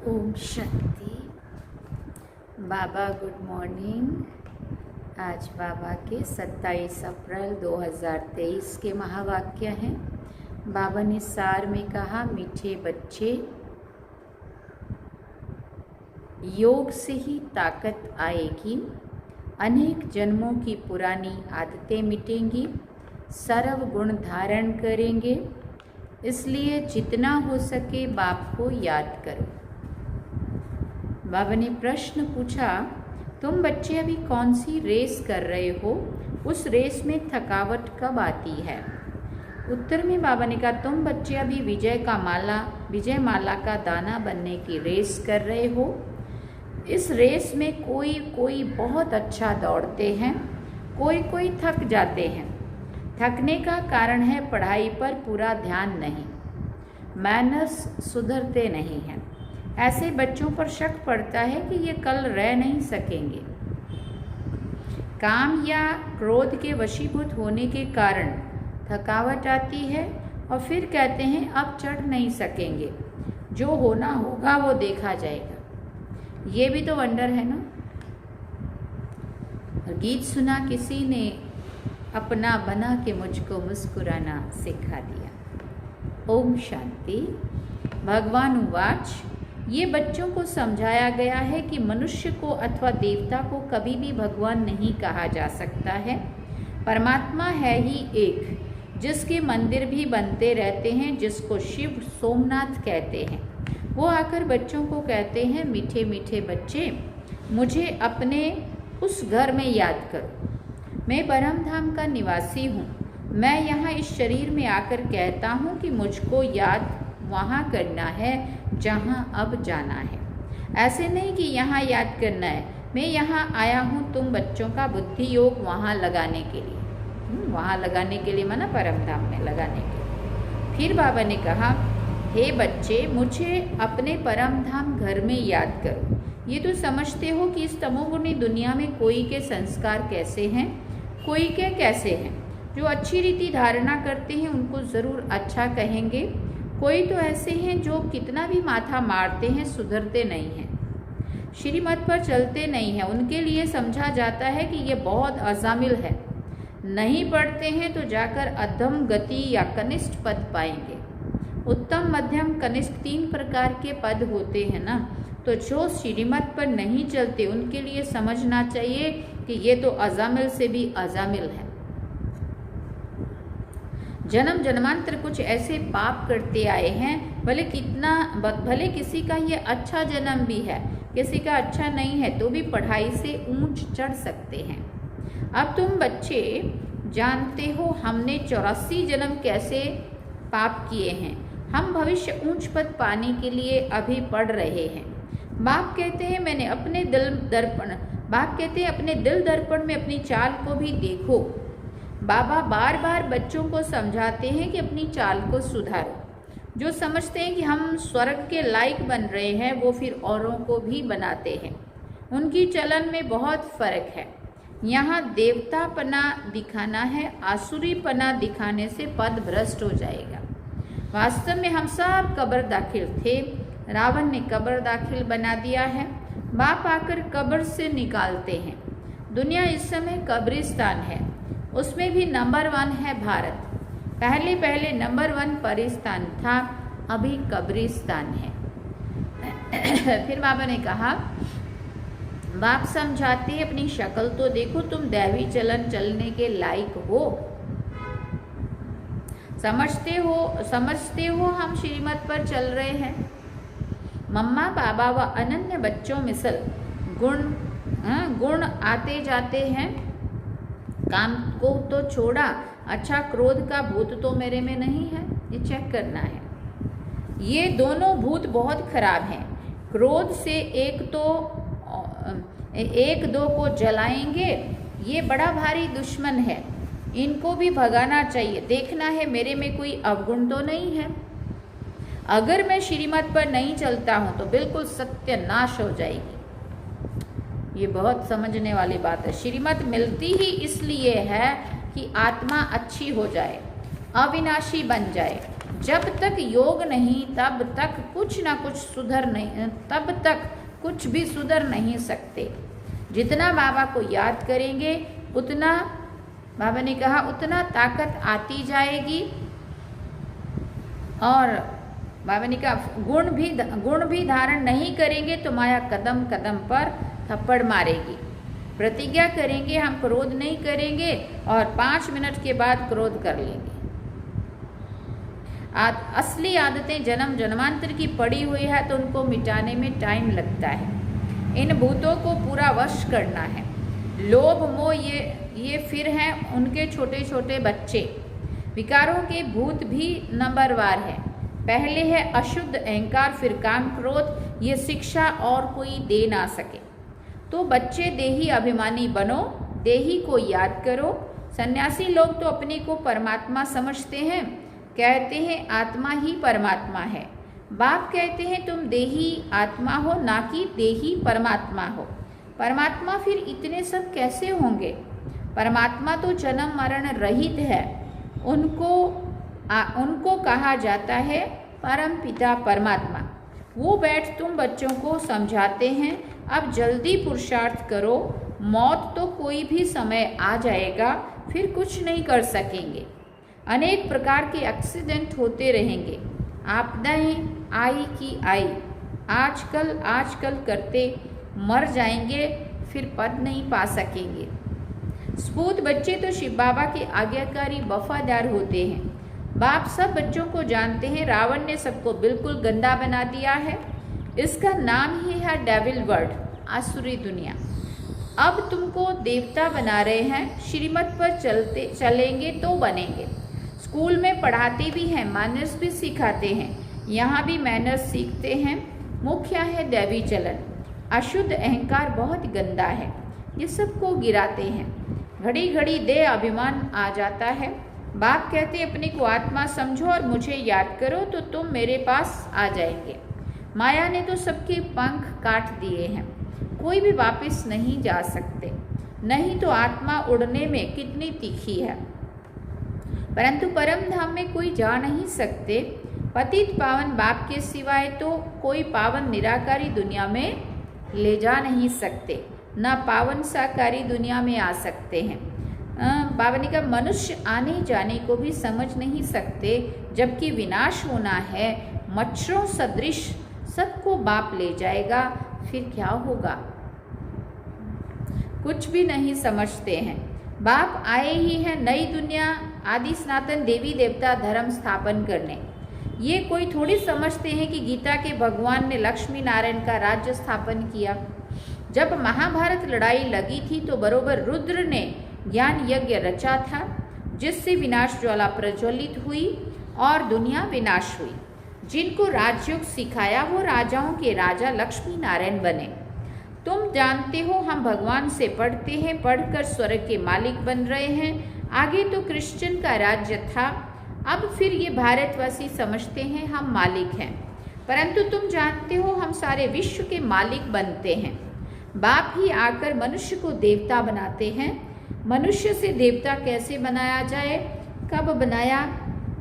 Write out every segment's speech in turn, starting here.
ओम शांति। बाबा good morning. आज बाबा के 27 अप्रैल 2023 के महावाक्य हैं। बाबा ने सार में कहा, मीठे बच्चे, योग से ही ताकत आएगी, अनेक जन्मों की पुरानी आदतें मिटेंगी, सर्व गुण धारण करेंगे। इसलिए जितना हो सके बाप को याद करो। बाबा ने प्रश्न पूछा, तुम बच्चे अभी कौन सी रेस कर रहे हो? उस रेस में थकावट कब आती है? उत्तर में बाबा ने कहा, तुम बच्चे अभी विजय माला का दाना बनने की रेस कर रहे हो। इस रेस में कोई बहुत अच्छा दौड़ते हैं, कोई थक जाते हैं। थकने का कारण है पढ़ाई पर पूरा ध्यान नहीं, मैनर्स सुधरते नहीं हैं। ऐसे बच्चों पर शक पड़ता है कि ये कल रह नहीं सकेंगे। काम या क्रोध के वशीभूत होने के कारण थकावट आती है और फिर कहते हैं अब चढ़ नहीं सकेंगे, जो होना होगा वो देखा जाएगा। ये भी तो वंडर है ना। गीत सुना किसी ने, अपना बना के मुझको मुस्कुराना सिखा दिया। ओम शांति। भगवान उवाच, ये बच्चों को समझाया गया है कि मनुष्य को अथवा देवता को कभी भी भगवान नहीं कहा जा सकता है। परमात्मा है ही एक, जिसके मंदिर भी बनते रहते हैं, जिसको शिव सोमनाथ कहते हैं। वो आकर बच्चों को कहते हैं, मीठे मीठे बच्चे, मुझे अपने उस घर में याद करो। मैं परम धाम का निवासी हूँ। मैं यहाँ इस शरीर में आकर कहता हूँ कि मुझको याद वहाँ करना है जहाँ अब जाना है। ऐसे नहीं कि यहाँ याद करना है। मैं यहाँ आया हूँ तुम बच्चों का बुद्धि योग वहाँ लगाने के लिए। वहाँ लगाने के लिए माना परम धाम में लगाने के लिए। फिर बाबा ने कहा, हे बच्चे, मुझे अपने परम धाम घर में याद करो। ये तो समझते हो कि इस तमोगुणी दुनिया में कोई के संस्कार कैसे हैं, कोई के कैसे हैं। जो अच्छी रीति धारणा करते हैं उनको ज़रूर अच्छा कहेंगे। कोई तो ऐसे हैं जो कितना भी माथा मारते हैं सुधरते नहीं हैं, श्रीमत पर चलते नहीं हैं। उनके लिए समझा जाता है कि ये बहुत अजामिल है। नहीं पढ़ते हैं तो जाकर अधम गति या कनिष्ठ पद पाएंगे। उत्तम मध्यम कनिष्ठ 3 प्रकार के पद होते हैं ना। तो जो श्रीमत पर नहीं चलते उनके लिए समझना चाहिए कि ये तो अजामिल से भी अजामिल है। जन्म जन्मांतर कुछ ऐसे पाप करते आए हैं, भले किसी का ये अच्छा जन्म भी है, किसी का अच्छा नहीं है, तो भी पढ़ाई से ऊंच चढ़ सकते हैं। अब तुम बच्चे जानते हो हमने 84 जन्म कैसे पाप किए हैं। हम भविष्य ऊंच पद पाने के लिए अभी पढ़ रहे हैं। बाप कहते हैं अपने दिल दर्पण में अपनी चाल को भी देखो। बाबा बार बार बच्चों को समझाते हैं कि अपनी चाल को सुधारो। जो समझते हैं कि हम स्वर्ग के लायक बन रहे हैं, वो फिर औरों को भी बनाते हैं। उनकी चलन में बहुत फर्क है। यहाँ देवतापना दिखाना है, आसुरीपना दिखाने से पद भ्रष्ट हो जाएगा। वास्तव में हम सब कब्र दाखिल थे, रावण ने कब्र दाखिल बना दिया है। बाप आकर कब्र से निकालते हैं। दुनिया इस समय कब्रिस्तान है, उसमें भी नंबर 1 है भारत। पहले नंबर 1 परिस्तान था, अभी कब्रिस्तान है। फिर बाबा ने कहा, बाप समझाते हैं अपनी शक्ल तो देखो, तुम दैवी चलन चलने के लायक हो। समझते हो हम श्रीमत पर चल रहे हैं। मम्मा बाबा व अनन्य बच्चों मिसल गुण आते जाते हैं। काम को तो छोड़ा, अच्छा क्रोध का भूत तो मेरे में नहीं है, ये चेक करना है। ये दोनों भूत बहुत खराब हैं। क्रोध से एक दो को जलाएंगे, ये बड़ा भारी दुश्मन है, इनको भी भगाना चाहिए। देखना है मेरे में कोई अवगुण तो नहीं है। अगर मैं श्रीमत पर नहीं चलता हूं तो बिल्कुल सत्यानाश हो जाएगी। ये बहुत समझने वाली बात है। श्रीमत मिलती ही इसलिए है कि आत्मा अच्छी हो जाए, अविनाशी बन जाए। जब तक योग नहीं, तब तक कुछ ना कुछ तब तक कुछ भी सुधर नहीं सकते। जितना बाबा को याद करेंगे, उतना बाबा ने कहा उतना ताकत आती जाएगी। और बाबा ने कहा गुण भी धारण नहीं करेंगे तो माया कदम कदम पर थप्पड़ मारेगी। प्रतिज्ञा करेंगे हम क्रोध नहीं करेंगे और 5 मिनट के बाद क्रोध कर लेंगे। असली आदतें जन्म जन्मांतर की पड़ी हुई है तो उनको मिटाने में टाइम लगता है। इन भूतों को पूरा वश करना है। लोभ मोह ये फिर हैं उनके छोटे छोटे बच्चे। विकारों के भूत भी नंबरवार है। पहले है अशुद्ध अहंकार, फिर काम क्रोध। ये शिक्षा और कोई दे ना सके। तो बच्चे देही अभिमानी बनो, देही को याद करो। सन्यासी लोग तो अपने को परमात्मा समझते हैं, कहते हैं आत्मा ही परमात्मा है। बाप कहते हैं तुम देही आत्मा हो, ना कि देही परमात्मा हो। परमात्मा फिर इतने सब कैसे होंगे? परमात्मा तो जन्म मरण रहित है। उनको कहा जाता है परम पिता परमात्मा। वो बैठ तुम बच्चों को समझाते हैं, अब जल्दी पुरुषार्थ करो। मौत तो कोई भी समय आ जाएगा, फिर कुछ नहीं कर सकेंगे। अनेक प्रकार के एक्सीडेंट होते रहेंगे। आपदाएं आई की आई, आजकल करते मर जाएंगे, फिर पद नहीं पा सकेंगे। स्पूत बच्चे तो शिव बाबा के आज्ञाकारी वफादार होते हैं। बाप सब बच्चों को जानते हैं। रावण ने सबको बिल्कुल गंदा बना दिया है। इसका नाम ही है डेविल वर्ल्ड, आसुरी दुनिया। अब तुमको देवता बना रहे हैं। श्रीमत पर चलेंगे तो बनेंगे। स्कूल में पढ़ाते भी हैं, मैनर्स भी सिखाते हैं। यहाँ भी मैनर्स सीखते हैं। मुख्य है दैवी चलन। अशुद्ध अहंकार बहुत गंदा है, ये सबको गिराते हैं। घड़ी घड़ी दे अभिमान आ जाता है। बाप कहते अपने को आत्मा समझो और मुझे याद करो तो तुम मेरे पास आ जाएंगे। माया ने तो सबके पंख काट दिए हैं, कोई भी वापस नहीं जा सकते। नहीं तो आत्मा उड़ने में कितनी तीखी है, परंतु परम धाम में कोई जा नहीं सकते। पतित पावन बाप के सिवाय तो कोई पावन निराकारी दुनिया में ले जा नहीं सकते, न पावन साकारी दुनिया में आ सकते हैं। बाबा ने कहा मनुष्य आने जाने को भी समझ नहीं सकते, जबकि विनाश होना है। मच्छरों सदृश सबको बाप ले जाएगा, फिर क्या होगा? कुछ भी नहीं समझते हैं। बाप आए ही हैं, नई दुनिया आदि सनातन देवी देवता धर्म स्थापन करने। ये कोई थोड़ी समझते हैं कि गीता के भगवान ने लक्ष्मी नारायण का राज्य स्थापन किया। जब महाभारत लड़ाई लगी थी तो बरोबर रुद्र ने ज्ञान यज्ञ रचा था, जिससे विनाश ज्वाला प्रज्वलित हुई और दुनिया विनाश हुई। जिनको राजयोग सिखाया वो राजाओं के राजा लक्ष्मी नारायण बने। तुम जानते हो हम भगवान से पढ़ते हैं, पढ़कर स्वर्ग के मालिक बन रहे हैं। आगे तो कृष्ण का राज्य था, अब फिर ये भारतवासी समझते हैं हम मालिक हैं, परंतु तुम जानते हो हम सारे विश्व के मालिक बनते हैं। बाप ही आकर मनुष्य को देवता बनाते हैं। मनुष्य से देवता कैसे बनाया जाए, कब बनाया,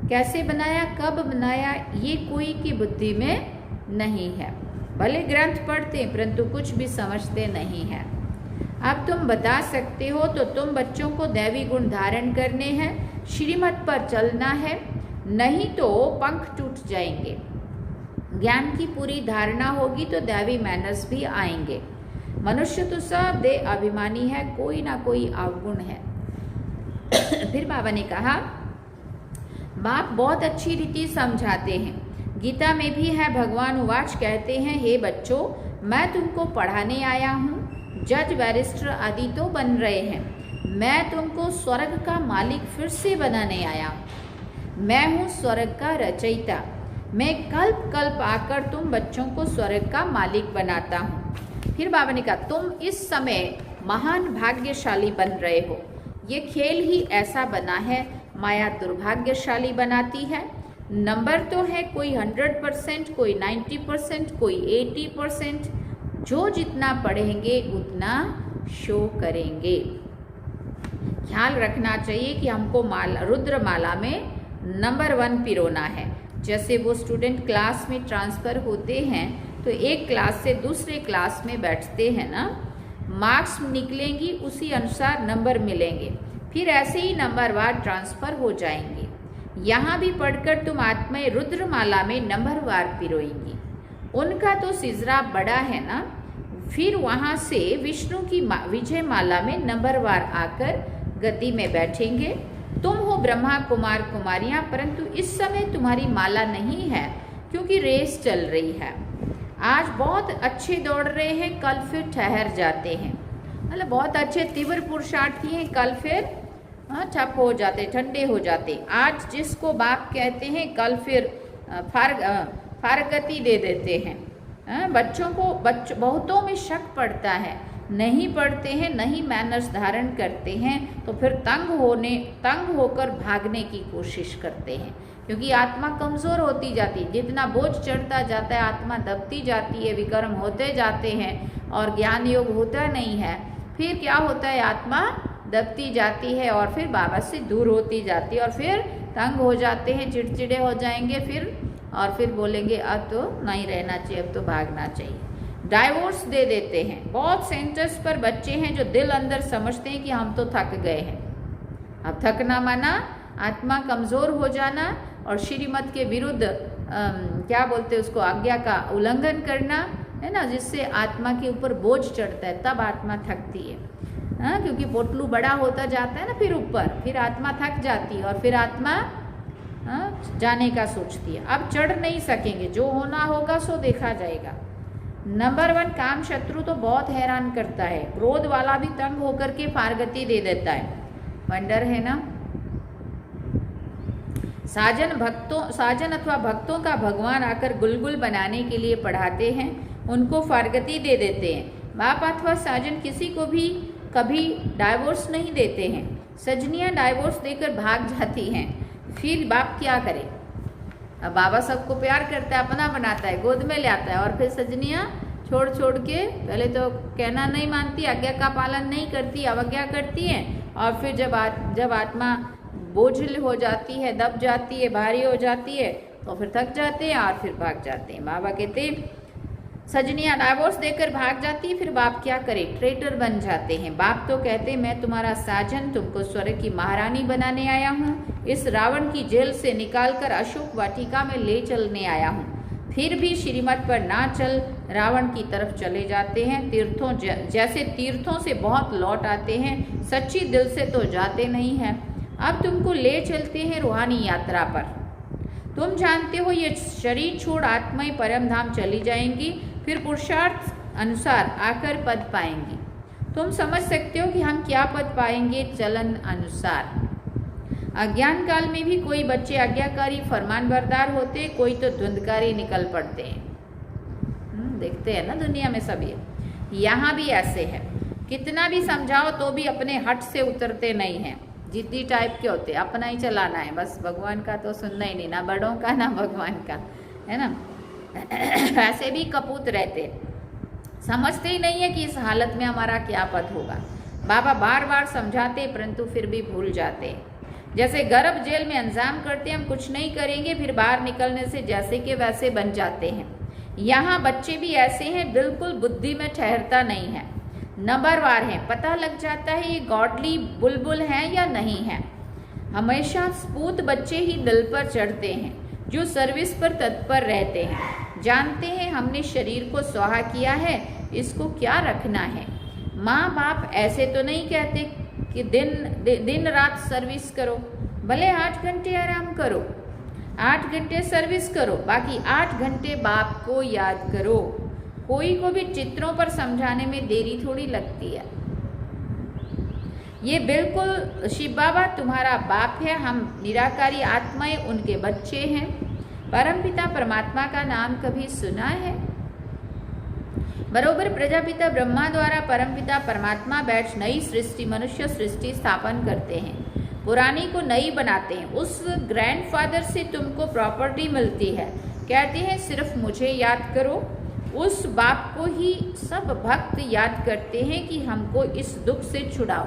कैसे बनाया, कब बनाया, ये कोई की बुद्धि में नहीं है। भले ग्रंथ पढ़ते हैं परंतु कुछ भी समझते नहीं हैं। अब तुम बता सकते हो तो तुम बच्चों को दैवी गुण धारण करने हैं, श्रीमत पर चलना है, नहीं तो पंख टूट जाएंगे। ज्ञान की पूरी धारणा होगी तो दैवी मैनर्स भी आएंगे। मनुष्य तो सब दे अभिमानी है, कोई ना कोई अवगुण है। फिर बाबा ने कहा, बाप बहुत अच्छी रीति समझाते हैं। गीता में भी है, भगवान उवाच कहते हैं, हे बच्चों मैं तुमको पढ़ाने आया हूँ। जज बैरिस्टर आदि तो बन रहे हैं, मैं तुमको स्वर्ग का मालिक फिर से बनाने आया हूँ। मैं हूँ स्वर्ग का रचयिता। मैं कल्प कल्प आकर तुम बच्चों को स्वर्ग का मालिक बनाता हूँ। फिर बाबा ने कहा, तुम इस समय महान भाग्यशाली बन रहे हो। ये खेल ही ऐसा बना है, माया दुर्भाग्यशाली बनाती है। नंबर तो है कोई 100%, कोई 90%, कोई 80%। जो जितना पढ़ेंगे उतना शो करेंगे। ख्याल रखना चाहिए कि हमको रुद्र माला में नंबर 1 पिरोना है। जैसे वो स्टूडेंट क्लास में ट्रांसफ़र होते हैं तो एक क्लास से दूसरे क्लास में बैठते हैं ना, मार्क्स निकलेंगी उसी अनुसार नंबर मिलेंगे, फिर ऐसे ही नंबरवार ट्रांसफ़र हो जाएंगे। यहाँ भी पढ़कर तुम आत्माएं रुद्रमाला में नंबरवार पिरोएंगी। उनका तो सिजरा बड़ा है ना, फिर वहाँ से विष्णु की विजय माला में नंबरवार आकर गद्दी में बैठेंगे। तुम हो ब्रह्मा कुमार कुमारियाँ, परंतु इस समय तुम्हारी माला नहीं है क्योंकि रेस चल रही है। आज बहुत अच्छे दौड़ रहे हैं, कल फिर ठहर जाते हैं। मतलब बहुत अच्छे तीव्र पुरुषार्थ किए हैं, कल फिर ठप हो जाते, ठंडे हो जाते। आज जिसको बाप कहते हैं कल फिर फारगती दे देते हैं। बच्चों को बहुतों में शक पड़ता है, नहीं पढ़ते हैं, नहीं मैनर्स धारण करते हैं तो फिर तंग होकर भागने की कोशिश करते हैं, क्योंकि आत्मा कमज़ोर होती जाती है। जितना बोझ चढ़ता जाता है आत्मा दबती जाती है, विकर्म होते जाते हैं और ज्ञान योग होता नहीं है। फिर क्या होता है, आत्मा दबती जाती है और फिर बाबा से दूर होती जाती है और फिर तंग हो जाते हैं, चिड़चिड़े हो जाएंगे फिर बोलेंगे अब तो नहीं रहना चाहिए, अब तो भागना चाहिए, डाइवोर्स दे देते हैं। बहुत सेंटर्स पर बच्चे हैं जो दिल अंदर समझते हैं कि हम तो थक गए हैं। अब थकना माना आत्मा कमज़ोर हो जाना और श्रीमत के विरुद्ध क्या बोलते हैं उसको, आज्ञा का उल्लंघन करना है ना, जिससे आत्मा के ऊपर बोझ चढ़ता है, तब आत्मा थकती है। हाँ, क्योंकि पोटलू बड़ा होता जाता है ना फिर ऊपर, फिर आत्मा थक जाती है और फिर आत्मा जाने का सोचती है। अब चढ़ नहीं सकेंगे, जो होना होगा सो देखा जाएगा। नंबर 1 काम शत्रु तो बहुत हैरान करता है, क्रोध वाला भी तंग होकर के फारगति दे देता है। वंडर है ना। साजन अथवा भक्तों का भगवान आकर गुलगुल बनाने के लिए पढ़ाते हैं, उनको फारगति दे देते हैं। बाप अथवा साजन किसी को भी कभी डाइवोर्स नहीं देते हैं। सजनियाँ डाइवोर्स देकर भाग जाती हैं, फिर बाप क्या करे। अब बाबा सबको प्यार करता है, अपना बनाता है, गोद में ले आता है और फिर सजनियाँ छोड़ के पहले तो कहना नहीं मानती, आज्ञा का पालन नहीं करती, अवज्ञा करती हैं और फिर जब आत्मा बोझिल हो जाती है, दब जाती है, भारी हो जाती है तो फिर थक जाते हैं और फिर भाग जाते हैं। बाबा कहते हैं सजनियाँ डाइवोर्स देकर भाग जाती है, फिर बाप क्या करे, ट्रेटर बन जाते हैं। बाप तो कहते हैं मैं तुम्हारा साजन, तुमको स्वर्ग की महारानी बनाने आया हूँ, इस रावण की जेल से निकालकर अशोक वाटिका में ले चलने आया हूँ। फिर भी श्रीमत पर ना चल रावण की तरफ चले जाते हैं। जैसे तीर्थों से बहुत लौट आते हैं, सच्ची दिल से तो जाते नहीं हैं। अब तुमको ले चलते हैं रूहानी यात्रा पर। तुम जानते हो ये शरीर छोड़ आत्माएं परम धाम चली जाएंगी, फिर पुरुषार्थ अनुसार आकर पद पाएंगी। तुम समझ सकते हो कि हम क्या पद पाएंगे चलन अनुसार। अज्ञान काल में भी कोई बच्चे आज्ञाकारी फरमानबरदार होते, कोई तो धुंधकारी निकल पड़ते हैं। देखते हैं ना दुनिया में सभी, यहाँ भी ऐसे है। कितना भी समझाओ तो भी अपने हट से उतरते नहीं हैं, जिद्दी टाइप के होते, अपना ही चलाना है बस, भगवान का तो सुनना ही नहीं, ना बड़ों का ना भगवान का, है ना। ऐसे भी कपूत रहते, समझते ही नहीं है कि इस हालत में हमारा क्या पद होगा। बाबा बार बार समझाते परंतु फिर भी भूल जाते। जैसे गर्भ जेल में इंतजाम करते, हम कुछ नहीं करेंगे, फिर बाहर निकलने से जैसे के वैसे बन जाते हैं। यहाँ बच्चे भी ऐसे हैं, बिल्कुल बुद्धि में ठहरता नहीं है, नंबरवार है, पता लग जाता है ये गॉडली बुलबुल है या नहीं है। हमेशा स्पूत बच्चे ही दिल पर चढ़ते हैं, जो सर्विस पर तत्पर रहते हैं, जानते हैं हमने शरीर को स्वाहा किया है, इसको क्या रखना है। माँ बाप ऐसे तो नहीं कहते कि दिन रात सर्विस करो, भले 8 घंटे आराम करो, 8 घंटे सर्विस करो, बाकी 8 घंटे बाप को याद करो। कोई को भी चित्रों पर समझाने में देरी थोड़ी लगती है। ये बिल्कुल शिव बाबा तुम्हारा बाप है, हम निराकारी आत्माएं उनके बच्चे हैं। परमपिता परमात्मा का नाम कभी सुना है? बरोबर प्रजापिता ब्रह्मा द्वारा परमपिता परमात्मा बैठ नई सृष्टि मनुष्य सृष्टि स्थापन करते हैं, पुरानी को नई बनाते हैं। उस ग्रैंडफादर से तुमको प्रॉपर्टी मिलती है, कहते हैं सिर्फ मुझे याद करो। उस बाप को ही सब भक्त याद करते हैं कि हमको इस दुख से छुड़ाओ।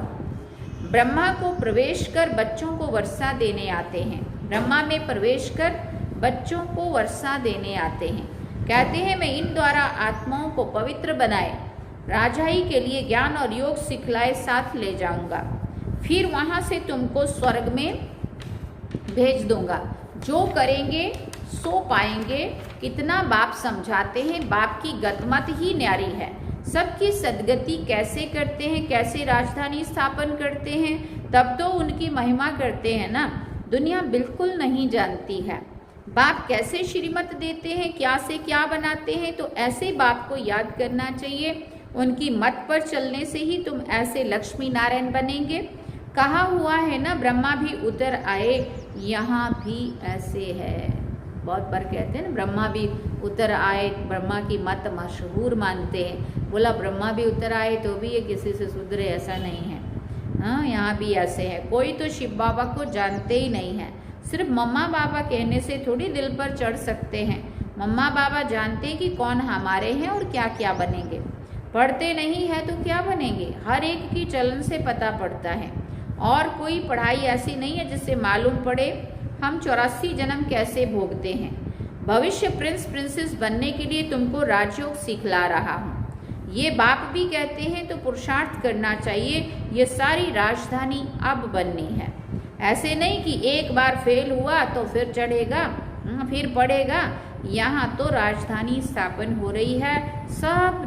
ब्रह्मा को प्रवेश कर बच्चों को वर्षा देने आते हैं, ब्रह्मा में प्रवेश कर बच्चों को वर्षा देने आते हैं। कहते हैं मैं इन द्वारा आत्माओं को पवित्र बनाए, राजाई के लिए ज्ञान और योग सिखलाए साथ ले जाऊंगा, फिर वहाँ से तुमको स्वर्ग में भेज दूंगा। जो करेंगे सो पाएंगे। कितना बाप समझाते हैं, बाप की गतमत ही न्यारी है। सबकी सदगति कैसे करते हैं, कैसे राजधानी स्थापन करते हैं, तब तो उनकी महिमा करते हैं ना। दुनिया बिल्कुल नहीं जानती है बाप कैसे श्रीमत देते हैं, क्या से क्या बनाते हैं। तो ऐसे बाप को याद करना चाहिए, उनकी मत पर चलने से ही तुम ऐसे लक्ष्मी नारायण बनेंगे। कहा हुआ है ना, ब्रह्मा भी उतर आए, यहाँ भी ऐसे है। बहुत बार कहते हैं ना, ब्रह्मा भी उतर आए, ब्रह्मा की मत मशहूर मानते हैं। बोला ब्रह्मा भी उतर आए तो भी ये किसी से सुधरे, ऐसा नहीं है। हाँ, यहाँ भी ऐसे है। कोई तो शिव बाबा को जानते ही नहीं है, सिर्फ मम्मा बाबा कहने से थोड़ी दिल पर चढ़ सकते हैं। मम्मा बाबा जानते हैं कि कौन हमारे हैं और क्या क्या बनेंगे। पढ़ते नहीं है तो क्या बनेंगे, हर एक की चलन से पता पड़ता है। और कोई पढ़ाई ऐसी नहीं है जिससे मालूम पड़े हम 84 जन्म कैसे भोगते हैं। भविष्य प्रिंस प्रिंसेस बनने के लिए तुमको राजयोग सिखला रहा हूँ। ये बाप भी कहते हैं तो पुरुषार्थ करना चाहिए। ये सारी राजधानी अब बननी है। ऐसे नहीं कि एक बार फेल हुआ तो फिर चढ़ेगा, फिर पढ़ेगा। यहाँ तो राजधानी स्थापन हो रही है, सब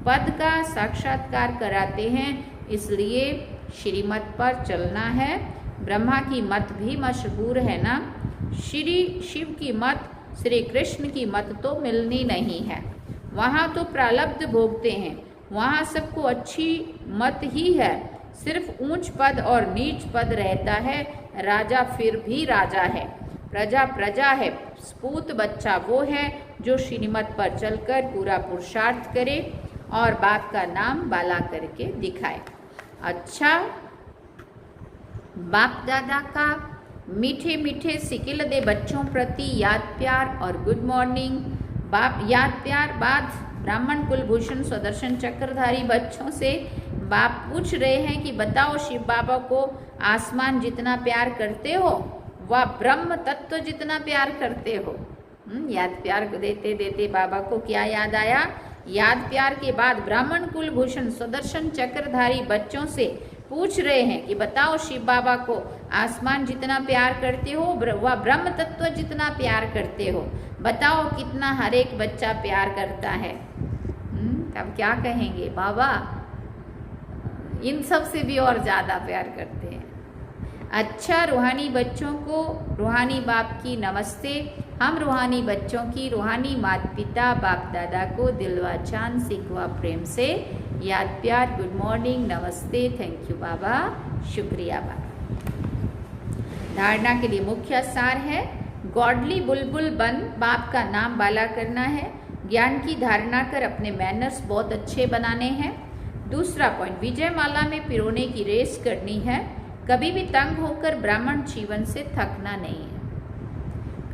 पद का साक्षात्कार कराते हैं, इसलिए श्रीमत पर चलना है। ब्रह्मा की मत भी मशहूर है ना, श्री शिव की मत, श्री कृष्ण की मत तो मिलनी नहीं है। वहाँ तो प्रारब्ध भोगते हैं, वहाँ सबको अच्छी मत ही है। सिर्फ ऊंच पद और नीच पद रहता है, राजा फिर भी राजा है, प्रजा प्रजा है। स्पूत बच्चा वो है जो श्रीमत पर चलकर पूरा पुरुषार्थ करे और बाप का नाम बाला करके दिखाए। अच्छा, बाप दादा का मीठे मीठे सिकिल दे बच्चों प्रति याद प्यार और गुड मॉर्निंग। बाप याद प्यार बाद ब्राह्मण कुलभूषण सुदर्शन चक्रधारी बच्चों से बाप पूछ रहे हैं कि बताओ शिव बाबा को आसमान जितना प्यार करते हो, वह ब्रह्म तत्व जितना प्यार करते हो। याद प्यार देते देते बाबा को क्या याद आया? याद प्यार के बाद ब्राह्मण कुलभूषण सुदर्शन चक्रधारी बच्चों से पूछ रहे हैं कि बताओ शिव बाबा को आसमान जितना प्यार करते हो, वह ब्रह्म तत्व जितना प्यार करते हो, बताओ कितना हर एक बच्चा प्यार करता है। तब क्या कहेंगे? बाबा इन सब से भी और ज़्यादा प्यार करते हैं। अच्छा, रूहानी बच्चों को रूहानी बाप की नमस्ते। हम रूहानी बच्चों की रूहानी माता पिता बाप दादा को दिलवा चांद सिकवा प्रेम से याद प्यार गुड मॉर्निंग, नमस्ते, थैंक यू बाबा, शुक्रिया बाबा। धारणा के लिए मुख्य सार है गॉडली बुलबुल बन बाप का नाम बाला करना है। ज्ञान की धारणा कर अपने मैनर्स बहुत अच्छे बनाने हैं। दूसरा पॉइंट, विजय माला में पिरोने की रेस करनी है। कभी भी तंग होकर ब्राह्मण जीवन से थकना नहीं है।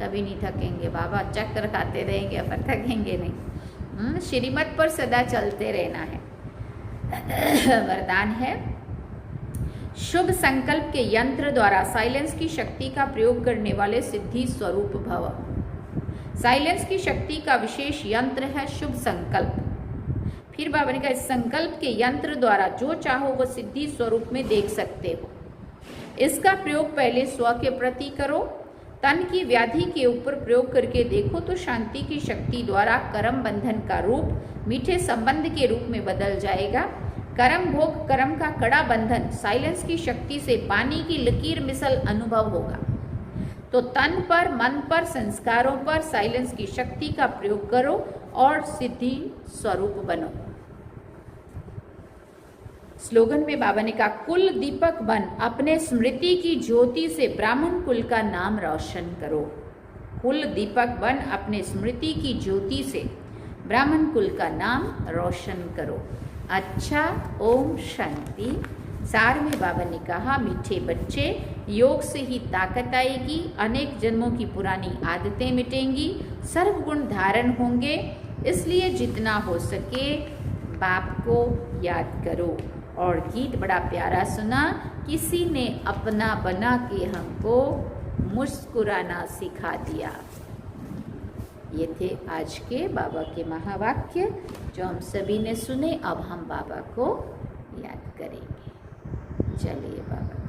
कभी नहीं थकेंगे बाबा, चक्कर खाते रहेंगे पर थकेंगे नहीं। श्रीमत पर सदा चलते रहना है। वरदान है शुभ संकल्प के यंत्र द्वारा साइलेंस की शक्ति का प्रयोग करने वाले सिद्धि स्वरूप भव। साइलेंस की शक्ति का विशेष यंत्र है शुभ संकल्प। फिर बाबा ने कहा इस संकल्प के यंत्र द्वारा जो चाहो वो सिद्धि स्वरूप में देख सकते हो। इसका प्रयोग पहले स्व के प्रति करो। तन की व्याधि के ऊपर प्रयोग करके देखो तो शांति की शक्ति द्वारा कर्म बंधन का रूप मीठे संबंध के रूप में बदल जाएगा। कर्म भोग कर्म का कड़ा बंधन साइलेंस की शक्ति से पानी की लकीर मिसल अनुभव होगा। तो तन पर, मन पर, संस्कारों पर साइलेंस की शक्ति का प्रयोग करो और सिद्धि स्वरूप बनो। स्लोगन में बाबा ने कहा कुल दीपक बन अपने स्मृति की ज्योति से ब्राह्मण कुल का नाम रोशन करो। कुल दीपक बन अपने स्मृति की ज्योति से ब्राह्मण कुल का नाम रोशन करो। अच्छा, ओम शांति। सार में बाबा ने कहा मीठे बच्चे, योग से ही ताकत आएगी, अनेक जन्मों की पुरानी आदतें मिटेंगी, सर्वगुण धारण होंगे। इसलिए जितना हो सके बाप को याद करो। और गीत बड़ा प्यारा सुना, किसी ने अपना बना के हमको मुस्कुराना सिखा दिया। ये थे आज के बाबा के महावाक्य जो हम सभी ने सुने। अब हम बाबा को याद करेंगे। चलिए बाबा।